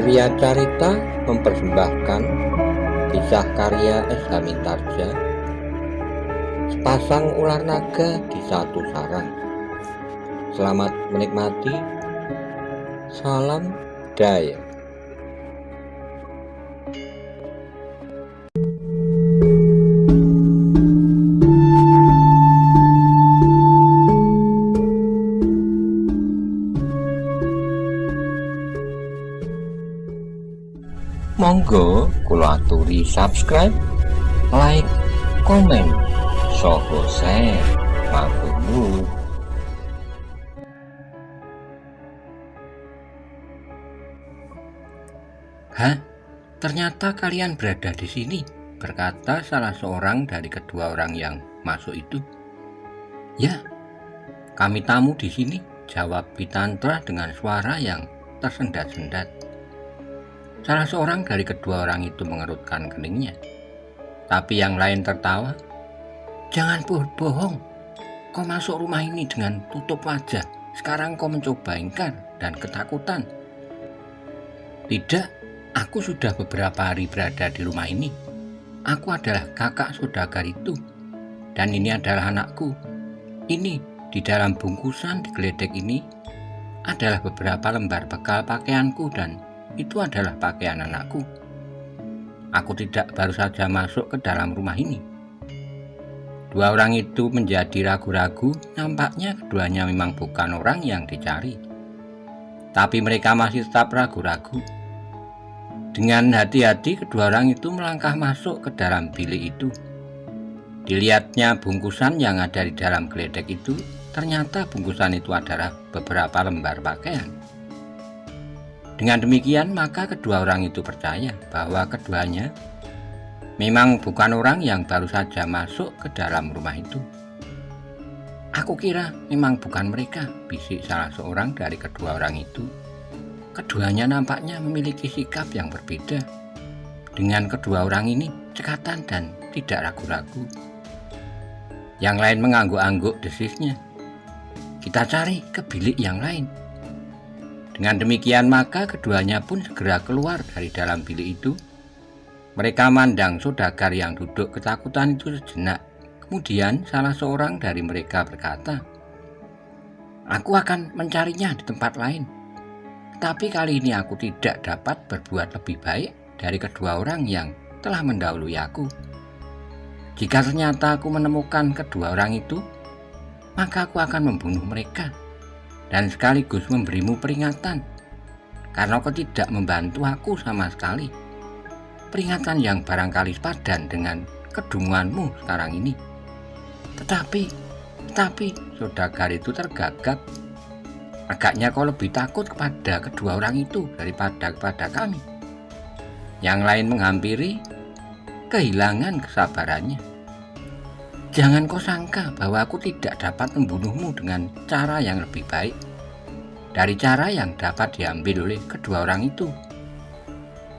Wirya Carita mempersembahkan kisah karya S. Hamintarja, Sepasang Ular Naga di Satu Sarang. Selamat menikmati. Salam Daya. Monggo kula aturi subscribe, like, komen, saha share matur. "Hah? Ternyata kalian berada di sini," berkata salah seorang dari kedua orang yang masuk itu. "Ya, kami tamu di sini," jawab Pitantra dengan suara yang tersendat-sendat. Salah seorang dari kedua orang itu mengerutkan keningnya, tapi yang lain tertawa. "Jangan bohong, kau masuk rumah ini dengan tutup wajah. Sekarang kau mencoba ingkar dan ketakutan." "Tidak, aku sudah beberapa hari berada di rumah ini. Aku adalah kakak saudagar itu, dan ini adalah anakku. Ini di dalam bungkusan di geledek ini adalah beberapa lembar bekal pakaianku dan itu adalah pakaian anakku. Aku tidak baru saja masuk ke dalam rumah ini." Dua orang itu menjadi ragu-ragu. Nampaknya keduanya memang bukan orang yang dicari, tapi mereka masih tetap ragu-ragu. Dengan hati-hati kedua orang itu melangkah masuk ke dalam bilik itu. Dilihatnya bungkusan yang ada di dalam geledek itu. Ternyata bungkusan itu adalah beberapa lembar pakaian. Dengan demikian maka kedua orang itu percaya bahwa keduanya memang bukan orang yang baru saja masuk ke dalam rumah itu. "Aku kira memang bukan mereka," bisik salah seorang dari kedua orang itu. Keduanya nampaknya memiliki sikap yang berbeda. Dengan kedua orang ini cekatan dan tidak ragu-ragu. Yang lain mengangguk-angguk desisnya. "Kita cari ke bilik yang lain." Dengan demikian maka keduanya pun segera keluar dari dalam bilik itu. Mereka mandang saudagar yang duduk ketakutan itu sejenak. Kemudian salah seorang dari mereka berkata, "Aku akan mencarinya di tempat lain. Tapi kali ini aku tidak dapat berbuat lebih baik dari kedua orang yang telah mendahului aku. Jika ternyata aku menemukan kedua orang itu, maka aku akan membunuh mereka dan sekaligus memberimu peringatan karena kau tidak membantu aku sama sekali. Peringatan yang barangkali sepadan dengan kedunguanmu sekarang ini." Tetapi saudagar itu tergagap. "Agaknya kau lebih takut kepada kedua orang itu daripada kepada kami." Yang lain menghampiri, kehilangan kesabarannya. "Jangan kau sangka bahwa aku tidak dapat membunuhmu dengan cara yang lebih baik dari cara yang dapat diambil oleh kedua orang itu.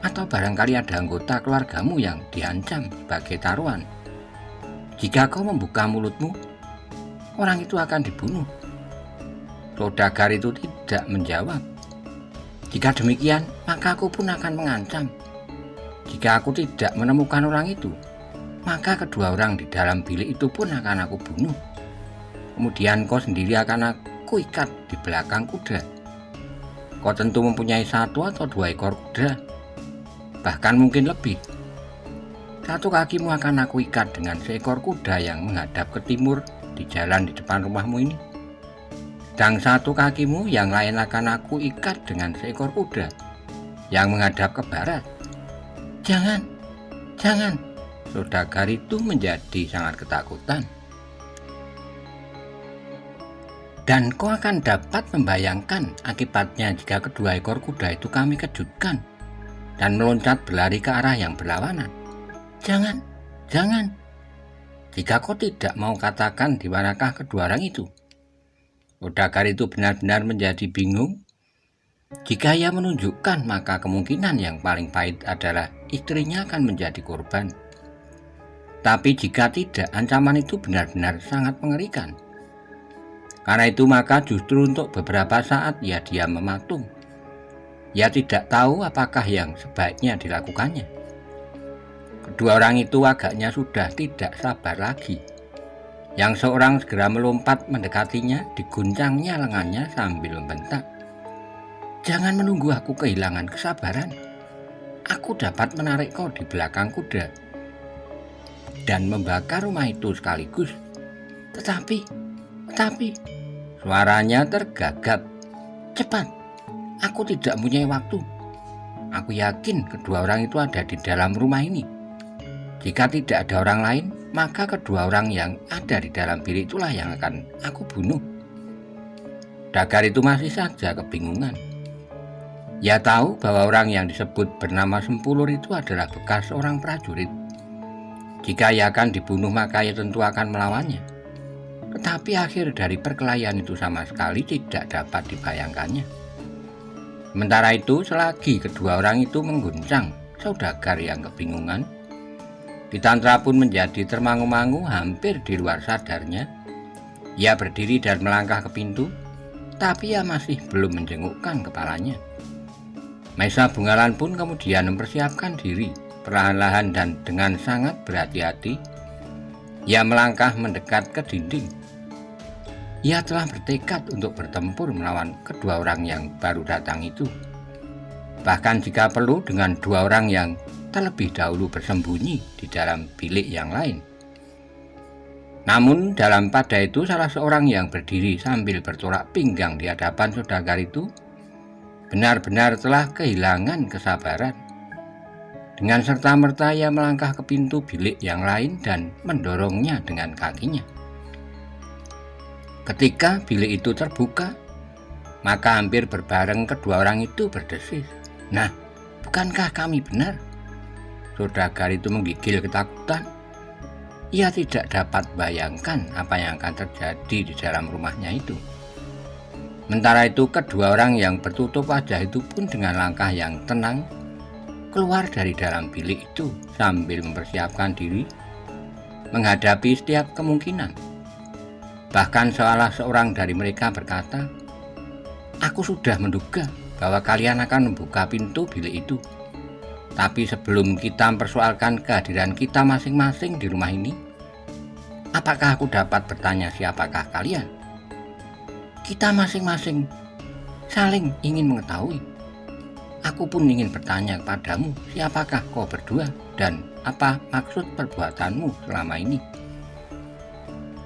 Atau barangkali ada anggota keluargamu yang diancam sebagai taruhan. Jika kau membuka mulutmu, orang itu akan dibunuh." Saudagar itu tidak menjawab. "Jika demikian, maka aku pun akan mengancam. Jika aku tidak menemukan orang itu, maka kedua orang di dalam bilik itu pun akan aku bunuh. Kemudian kau sendiri akan aku ikat di belakang kuda. Kau tentu mempunyai 1 atau 2 ekor kuda, bahkan mungkin lebih. Satu kakimu akan aku ikat dengan seekor kuda yang menghadap ke timur di jalan di depan rumahmu ini. Dan satu kakimu yang lain akan aku ikat dengan seekor kuda yang menghadap ke barat." Jangan. Saudagar itu menjadi sangat ketakutan. "Dan kau akan dapat membayangkan akibatnya jika kedua ekor kuda itu kami kejutkan dan meloncat berlari ke arah yang berlawanan. Jangan. Jika kau tidak mau katakan di manakah kedua orang itu." Saudagar itu benar-benar menjadi bingung. Jika ia menunjukkan, maka kemungkinan yang paling pahit adalah istrinya akan menjadi korban. Tapi jika tidak, ancaman itu benar-benar sangat mengerikan. Karena itu maka justru untuk beberapa saat ia diam mematung. Ia tidak tahu apakah yang sebaiknya dilakukannya. Kedua orang itu agaknya sudah tidak sabar lagi. Yang seorang segera melompat mendekatinya, diguncangnya lengannya sambil membentak, "Jangan menunggu aku kehilangan kesabaran. Aku dapat menarik kau di belakang kuda dan membakar rumah itu sekaligus." Tetapi, suaranya tergagap. "Cepat, aku tidak mempunyai waktu. Aku yakin kedua orang itu ada di dalam rumah ini. Jika tidak ada orang lain, maka kedua orang yang ada di dalam bilik itulah yang akan aku bunuh." Dagar itu masih saja kebingungan. Ia tahu bahwa orang yang disebut bernama Sempulur itu adalah bekas seorang prajurit. Jika ia akan dibunuh, maka ia tentu akan melawannya. Tetapi akhir dari perkelahian itu sama sekali tidak dapat dibayangkannya. Sementara itu, selagi kedua orang itu mengguncang saudagar yang kebingungan, Pitantra pun menjadi termangu-mangu hampir di luar sadarnya. Ia berdiri dan melangkah ke pintu, tapi ia masih belum menjengukkan kepalanya. Maesa Bungalan pun kemudian mempersiapkan diri perlahan-lahan dan dengan sangat berhati-hati. Ia melangkah mendekat ke dinding. Ia telah bertekad untuk bertempur melawan kedua orang yang baru datang itu. Bahkan jika perlu dengan dua orang yang terlebih dahulu bersembunyi di dalam bilik yang lain. Namun dalam pada itu salah seorang yang berdiri sambil bertolak pinggang di hadapan saudagar itu benar-benar telah kehilangan kesabaran. Dengan serta-merta ia melangkah ke pintu bilik yang lain dan mendorongnya dengan kakinya. Ketika bilik itu terbuka, maka hampir berbareng kedua orang itu berdesis, "Nah, bukankah kami benar?" Saudagar itu menggigil ketakutan. Ia tidak dapat bayangkan apa yang akan terjadi di dalam rumahnya itu. Sementara itu kedua orang yang bertutup wajah itu pun dengan langkah yang tenang keluar dari dalam bilik itu sambil mempersiapkan diri menghadapi setiap kemungkinan. Bahkan salah seorang dari mereka berkata, "Aku sudah menduga bahwa kalian akan membuka pintu bilik itu. Tapi sebelum kita mempersoalkan kehadiran kita masing-masing di rumah ini, apakah aku dapat bertanya siapakah kalian? Kita masing-masing saling ingin mengetahui. Aku pun ingin bertanya kepadamu, siapakah kau berdua dan apa maksud perbuatanmu selama ini?"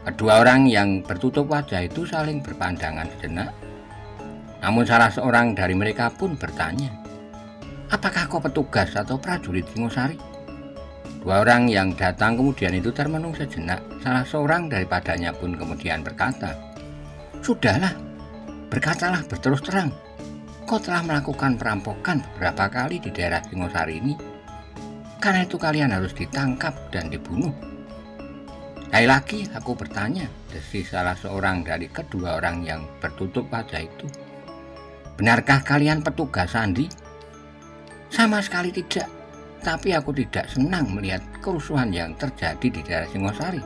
Kedua orang yang bertutup wajah itu saling berpandangan sejenak. Namun salah seorang dari mereka pun bertanya, "Apakah kau petugas atau prajurit Singosari?" Dua orang yang datang kemudian itu termenung sejenak. Salah seorang daripadanya pun kemudian berkata, "Sudahlah, berkatalah berterus terang. Kau telah melakukan perampokan beberapa kali di daerah Singosari ini. Karena itu kalian harus ditangkap dan dibunuh." "Sekali lagi aku bertanya," desis salah seorang dari kedua orang yang bertutup wajah itu, "benarkah kalian petugas sandi?" "Sama sekali tidak, tapi aku tidak senang melihat kerusuhan yang terjadi di daerah Singosari.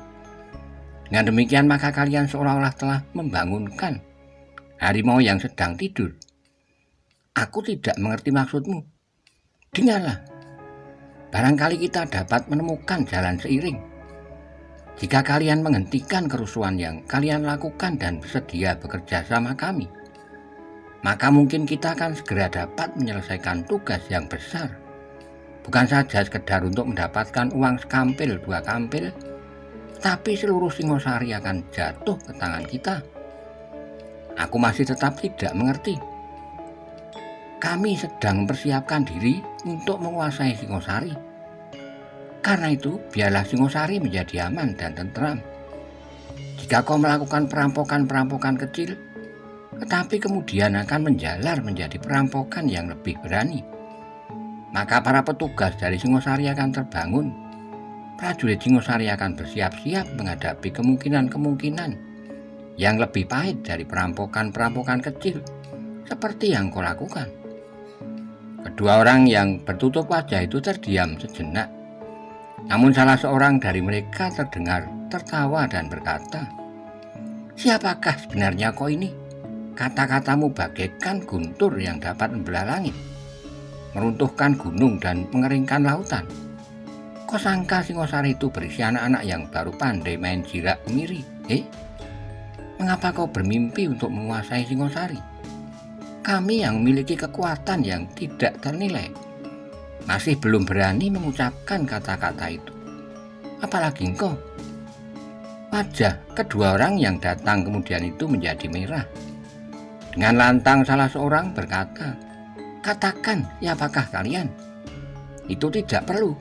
Dengan demikian maka kalian seolah-olah telah membangunkan harimau yang sedang tidur. Aku tidak mengerti maksudmu. Dengarlah, barangkali kita dapat menemukan jalan seiring. Jika kalian menghentikan kerusuhan yang kalian lakukan dan bersedia bekerja sama kami, maka mungkin kita akan segera dapat menyelesaikan tugas yang besar. Bukan saja sekedar untuk mendapatkan uang sekampil dua kampil, tapi seluruh Singosari akan jatuh ke tangan kita. Aku masih tetap tidak mengerti. Kami sedang mempersiapkan diri untuk menguasai Singosari. Karena itu, biarlah Singosari menjadi aman dan tentram. Jika kau melakukan perampokan-perampokan kecil, tetapi kemudian akan menjalar menjadi perampokan yang lebih berani, maka para petugas dari Singosari akan terbangun. Prajurit Singosari akan bersiap-siap menghadapi kemungkinan-kemungkinan yang lebih pahit dari perampokan-perampokan kecil seperti yang kau lakukan." Kedua orang yang bertutup wajah itu terdiam sejenak. Namun salah seorang dari mereka terdengar tertawa dan berkata, "Siapakah sebenarnya kau ini? Kata-katamu bagaikan guntur yang dapat membelah langit." meruntuhkan gunung dan mengeringkan lautan. Kau sangka Singosari itu berisi anak-anak yang baru pandai main jirak kemiri? Mengapa kau bermimpi untuk menguasai Singosari? Kami yang memiliki kekuatan yang tidak ternilai masih belum berani mengucapkan kata-kata itu. Apalagi engkau. Wajah kedua orang yang datang kemudian itu menjadi merah. Dengan lantang salah seorang berkata, "Katakan, siapakah kalian?" "Itu tidak perlu.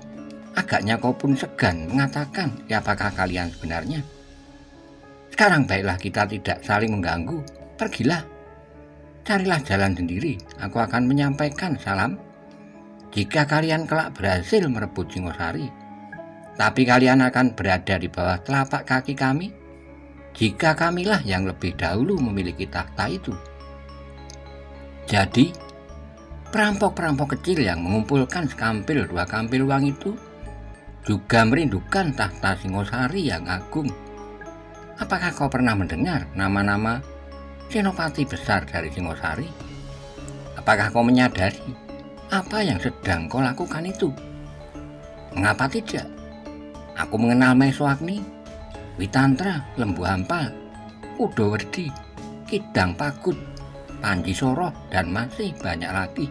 Agaknya kau pun segan mengatakan siapakah kalian sebenarnya. Sekarang baiklah kita tidak saling mengganggu. Pergilah. Carilah jalan sendiri. Aku akan menyampaikan salam. Jika kalian kelak berhasil merebut Singosari, tapi kalian akan berada di bawah telapak kaki kami, jika kamilah yang lebih dahulu memiliki takhta itu." Jadi, perampok-perampok kecil yang mengumpulkan sekampil dua kampil uang itu juga merindukan takhta Singosari yang agung. Apakah kau pernah mendengar nama-nama senopati besar dari Singosari? Apakah kau menyadari apa yang sedang kau lakukan itu? Mengapa tidak? Aku mengenal Maeswagni, Witantra, Lembu Hampal, Udawerdi, Kidang Pagut, Panji Soro, dan masih banyak lagi.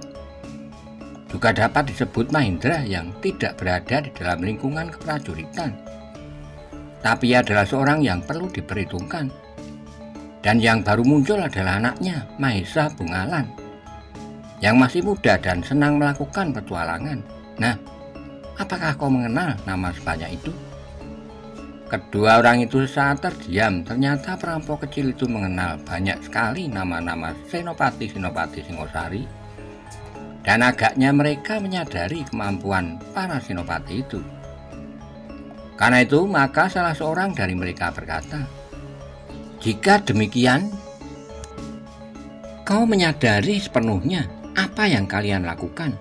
Juga dapat disebut Mahindra yang tidak berada di dalam lingkungan keprajuritan. Tapi ia adalah seorang yang perlu diperhitungkan. Dan yang baru muncul adalah anaknya, Mahesa Bungalan, yang masih muda dan senang melakukan petualangan. Nah, apakah kau mengenal nama sebanyak itu? Kedua orang itu saat terdiam. Ternyata perampok kecil itu mengenal banyak sekali nama-nama senopati-senopati Singosari. Dan agaknya mereka menyadari kemampuan para senopati itu. Karena itu, maka salah seorang dari mereka berkata, "Jika demikian, kau menyadari sepenuhnya apa yang kalian lakukan.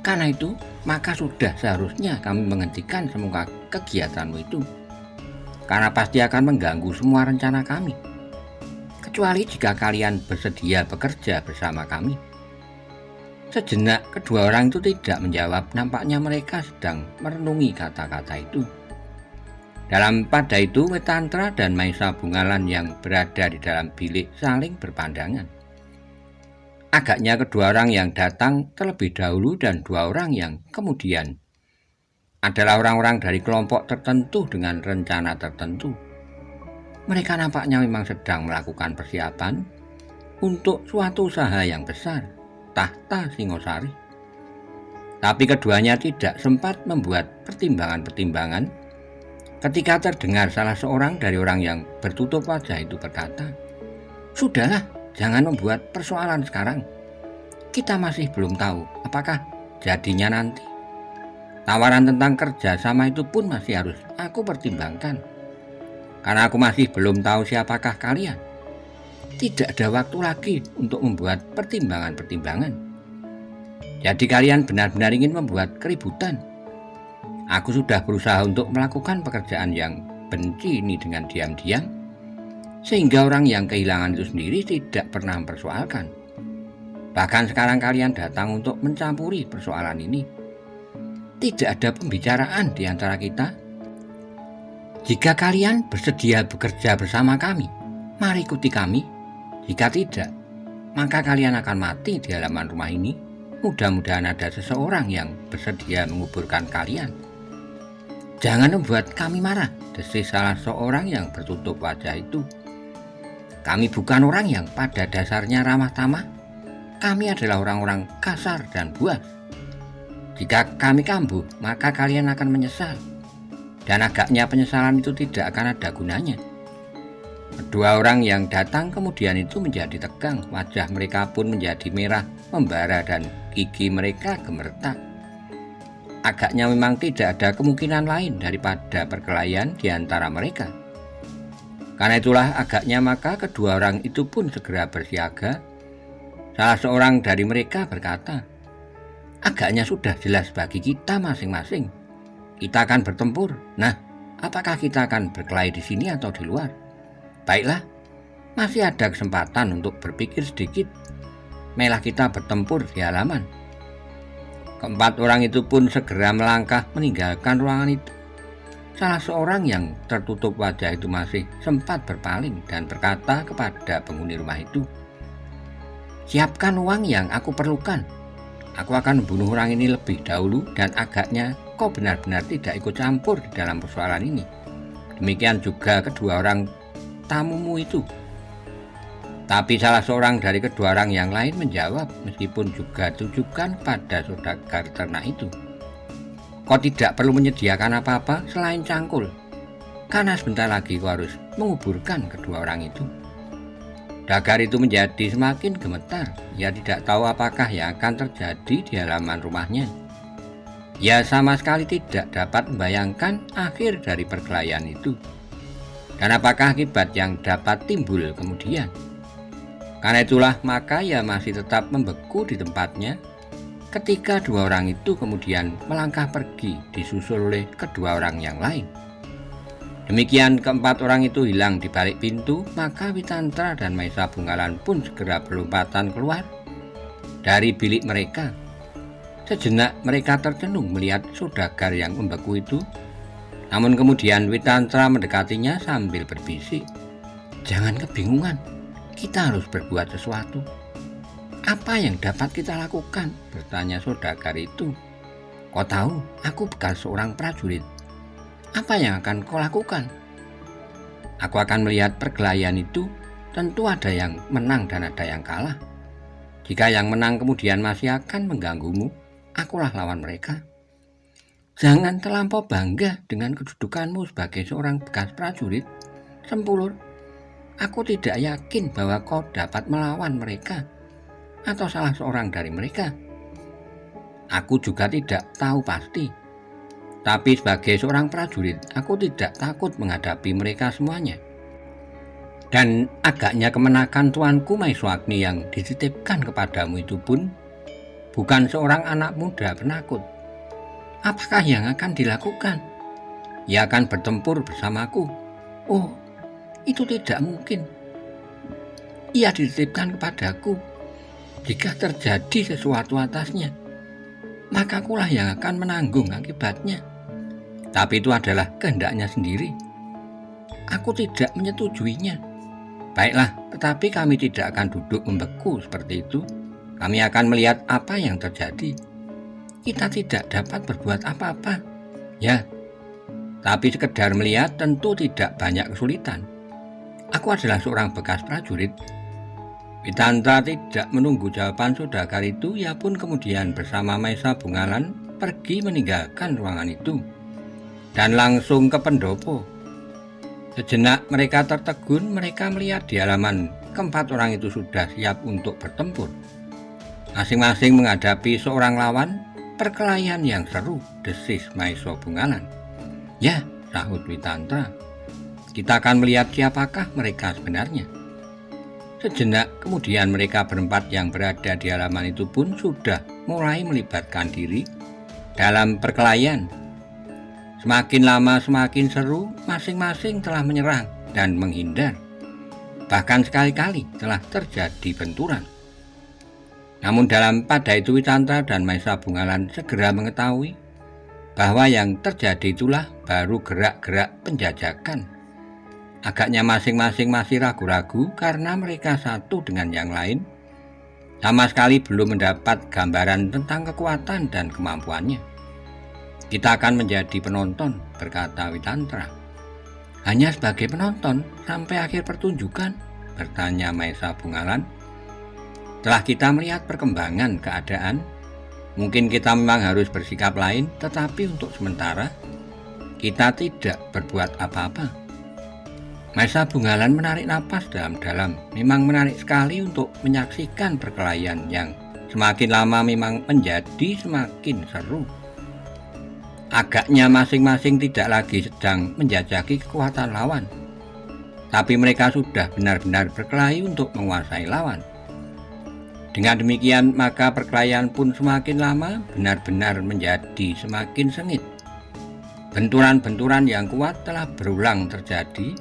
Karena itu, maka sudah seharusnya kami menghentikan semua kegiatanmu itu. Karena pasti akan mengganggu semua rencana kami. Kecuali jika kalian bersedia bekerja bersama kami." Sejenak kedua orang itu tidak menjawab. Nampaknya mereka sedang merenungi kata-kata itu. Pada itu Witantra dan Mahesa Bungalan yang berada di dalam bilik saling berpandangan. Agaknya kedua orang yang datang terlebih dahulu dan dua orang yang kemudian adalah orang-orang dari kelompok tertentu dengan rencana tertentu. Mereka nampaknya memang sedang melakukan persiapan untuk suatu usaha yang besar, takhta Singosari. Tapi keduanya tidak sempat membuat pertimbangan-pertimbangan ketika terdengar salah seorang dari orang yang bertutup wajah itu berkata, "Sudahlah, jangan membuat persoalan sekarang. Kita masih belum tahu apakah jadinya nanti. Tawaran tentang kerjasama itu pun masih harus aku pertimbangkan. Karena aku masih belum tahu siapakah kalian. Tidak ada waktu lagi untuk membuat pertimbangan-pertimbangan. Jadi kalian benar-benar ingin membuat keributan. Aku sudah berusaha untuk melakukan pekerjaan yang benci ini dengan diam-diam, sehingga orang yang kehilangan itu sendiri tidak pernah mempersoalkan. Bahkan sekarang kalian datang untuk mencampuri persoalan ini. Tidak ada pembicaraan di antara kita. Jika kalian bersedia bekerja bersama kami, mari ikuti kami. Jika tidak, maka kalian akan mati di halaman rumah ini. Mudah-mudahan ada seseorang yang bersedia menguburkan kalian." "Jangan membuat kami marah," desis salah seorang yang bertutup wajah itu. "Kami bukan orang yang pada dasarnya ramah tamah. Kami adalah orang-orang kasar dan buas. Jika kami kambuh, maka kalian akan menyesal. Dan agaknya penyesalan itu tidak akan ada gunanya." Kedua orang yang datang kemudian itu menjadi tegang. Wajah mereka pun menjadi merah membara dan gigi mereka gemeretak. Agaknya memang tidak ada kemungkinan lain daripada perkelahian di antara mereka. Karena itulah agaknya maka kedua orang itu pun segera bersiaga. Salah seorang dari mereka berkata, "Agaknya sudah jelas bagi kita masing-masing. Kita akan bertempur. Nah, apakah kita akan berkelahi di sini atau di luar? Baiklah, masih ada kesempatan untuk berpikir sedikit. Marilah kita bertempur di halaman." Keempat orang itu pun segera melangkah meninggalkan ruangan itu. Salah seorang yang tertutup wajah itu masih sempat berpaling dan berkata kepada penghuni rumah itu, "Siapkan uang yang aku perlukan. Aku akan membunuh orang ini lebih dahulu dan agaknya kau benar-benar tidak ikut campur di dalam persoalan ini. Demikian juga kedua orang tamumu itu." Tapi salah seorang dari kedua orang yang lain menjawab, meskipun juga tujukan pada saudagar ternak itu, "Kau tidak perlu menyediakan apa-apa selain cangkul, karena sebentar lagi kau harus menguburkan kedua orang itu." Dagar itu menjadi semakin gemetar. Ia tidak tahu apakah yang akan terjadi di halaman rumahnya. Ia sama sekali tidak dapat membayangkan akhir dari perkelahian itu, dan apakah akibat yang dapat timbul kemudian. Karena itulah maka ia masih tetap membeku di tempatnya ketika dua orang itu kemudian melangkah pergi disusul oleh kedua orang yang lain. Demikian keempat orang itu hilang di balik pintu, maka Witantra dan Maesa Bungalan pun segera berlompatan keluar dari bilik mereka. Sejenak mereka tercenung melihat saudagar yang membeku itu, namun kemudian Witantra mendekatinya sambil berbisik, "Jangan kebingungan, kita harus berbuat sesuatu." "Apa yang dapat kita lakukan?" bertanya saudagar itu. "Kau tahu, aku bekas seorang prajurit. Apa yang akan kau lakukan?" "Aku akan melihat perkelahian itu. Tentu ada yang menang dan ada yang kalah. Jika yang menang kemudian masih akan mengganggumu, akulah lawan mereka." "Jangan terlampau bangga dengan kedudukanmu sebagai seorang bekas prajurit, Sempulur. Aku tidak yakin bahwa kau dapat melawan mereka atau salah seorang dari mereka." "Aku juga tidak tahu pasti. Tapi sebagai seorang prajurit, aku tidak takut menghadapi mereka semuanya. Dan agaknya kemenakan tuanku Maeswagni yang dititipkan kepadamu itu pun bukan seorang anak muda penakut. Apakah yang akan dilakukan? Ia akan bertempur bersamaku." "Oh, itu tidak mungkin. Ia dititipkan kepadaku. Jika terjadi sesuatu atasnya, maka akulah yang akan menanggung akibatnya. Tapi itu adalah kehendaknya sendiri. Aku tidak menyetujuinya." "Baiklah, tetapi kami tidak akan duduk membeku seperti itu. Kami akan melihat apa yang terjadi. Kita tidak dapat berbuat apa-apa. Ya, tapi sekedar melihat tentu tidak banyak kesulitan. Aku adalah seorang bekas prajurit." Witantra tidak menunggu jawaban saudagar itu. Ia pun kemudian bersama Maesa Bungalan pergi meninggalkan ruangan itu dan langsung ke pendopo. Sejenak mereka tertegun. Mereka melihat di halaman keempat orang itu sudah siap untuk bertempur. Masing-masing menghadapi seorang lawan. "Perkelahian yang seru," desis Maesa Bungalan. "Ya," sahut Witantra, "kita akan melihat siapakah mereka sebenarnya." Sejenak kemudian mereka berempat yang berada di halaman itu pun sudah mulai melibatkan diri dalam perkelahian. Semakin lama semakin seru, masing-masing telah menyerang dan menghindar. Bahkan sekali-kali telah terjadi benturan. Namun pada itu Witantra dan Maesa Bungalan segera mengetahui bahwa yang terjadi itulah baru gerak-gerak penjajakan. Agaknya masing-masing masih ragu-ragu karena mereka satu dengan yang lain sama sekali belum mendapat gambaran tentang kekuatan dan kemampuannya. "Kita akan menjadi penonton," berkata Witantra. "Hanya sebagai penonton sampai akhir pertunjukan?" bertanya Maesa Bungalan. "Setelah kita melihat perkembangan keadaan, mungkin kita memang harus bersikap lain, tetapi untuk sementara kita tidak berbuat apa-apa." Maesa Bungalan menarik napas dalam-dalam. Memang menarik sekali untuk menyaksikan perkelahian yang semakin lama memang menjadi semakin seru. Agaknya masing-masing tidak lagi sedang menjajaki kekuatan lawan, tapi mereka sudah benar-benar berkelahi untuk menguasai lawan. Dengan demikian maka perkelahian pun semakin lama benar-benar menjadi semakin sengit. Benturan-benturan yang kuat telah berulang terjadi.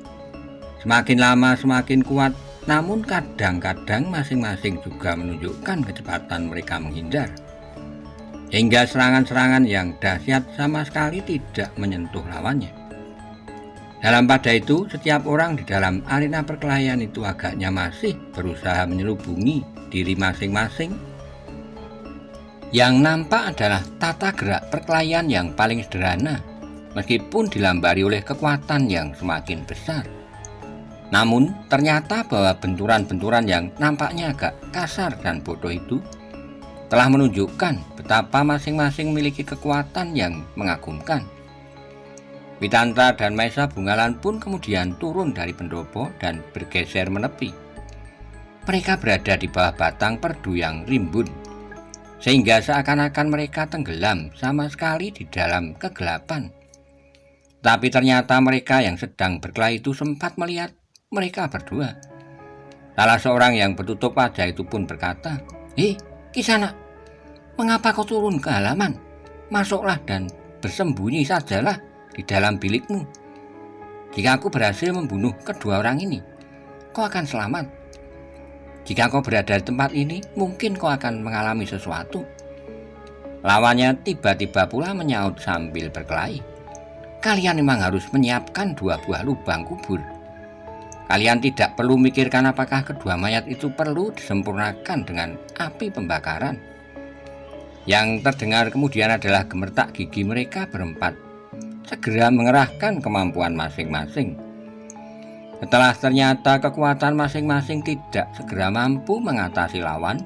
Semakin lama semakin kuat, namun kadang-kadang masing-masing juga menunjukkan kecepatan mereka menghindar. hingga serangan-serangan yang dahsyat sama sekali tidak menyentuh lawannya. Dalam pada itu, setiap orang di dalam arena perkelahian itu agaknya masih berusaha menyelubungi diri masing-masing. Yang nampak adalah tata gerak perkelahian yang paling sederhana, meskipun dilambari oleh kekuatan yang semakin besar. Namun, ternyata bahwa benturan-benturan yang nampaknya agak kasar dan bodoh itu telah menunjukkan betapa masing-masing memiliki kekuatan yang mengagumkan. Witantra dan Maesa Bungalan pun kemudian turun dari pendopo dan bergeser menepi. Mereka berada di bawah batang perdu yang rimbun, sehingga seakan-akan mereka tenggelam sama sekali di dalam kegelapan. Tapi ternyata mereka yang sedang berkelahi itu sempat melihat mereka berdua. Salah seorang yang bertutup wajah itu pun berkata, "Hei, Kisanak, mengapa kau turun ke halaman? Masuklah dan bersembunyi sajalah di dalam bilikmu. Jika aku berhasil membunuh kedua orang ini, kau akan selamat. Jika kau berada di tempat ini, mungkin kau akan mengalami sesuatu." Lawannya tiba-tiba pula menyaut sambil berkelahi, "Kalian memang harus menyiapkan 2 buah lubang kubur. Kalian tidak perlu mikirkan apakah kedua mayat itu perlu disempurnakan dengan api pembakaran." Yang terdengar kemudian adalah gemertak gigi mereka berempat segera mengerahkan kemampuan masing-masing. Setelah ternyata kekuatan masing-masing tidak segera mampu mengatasi lawan,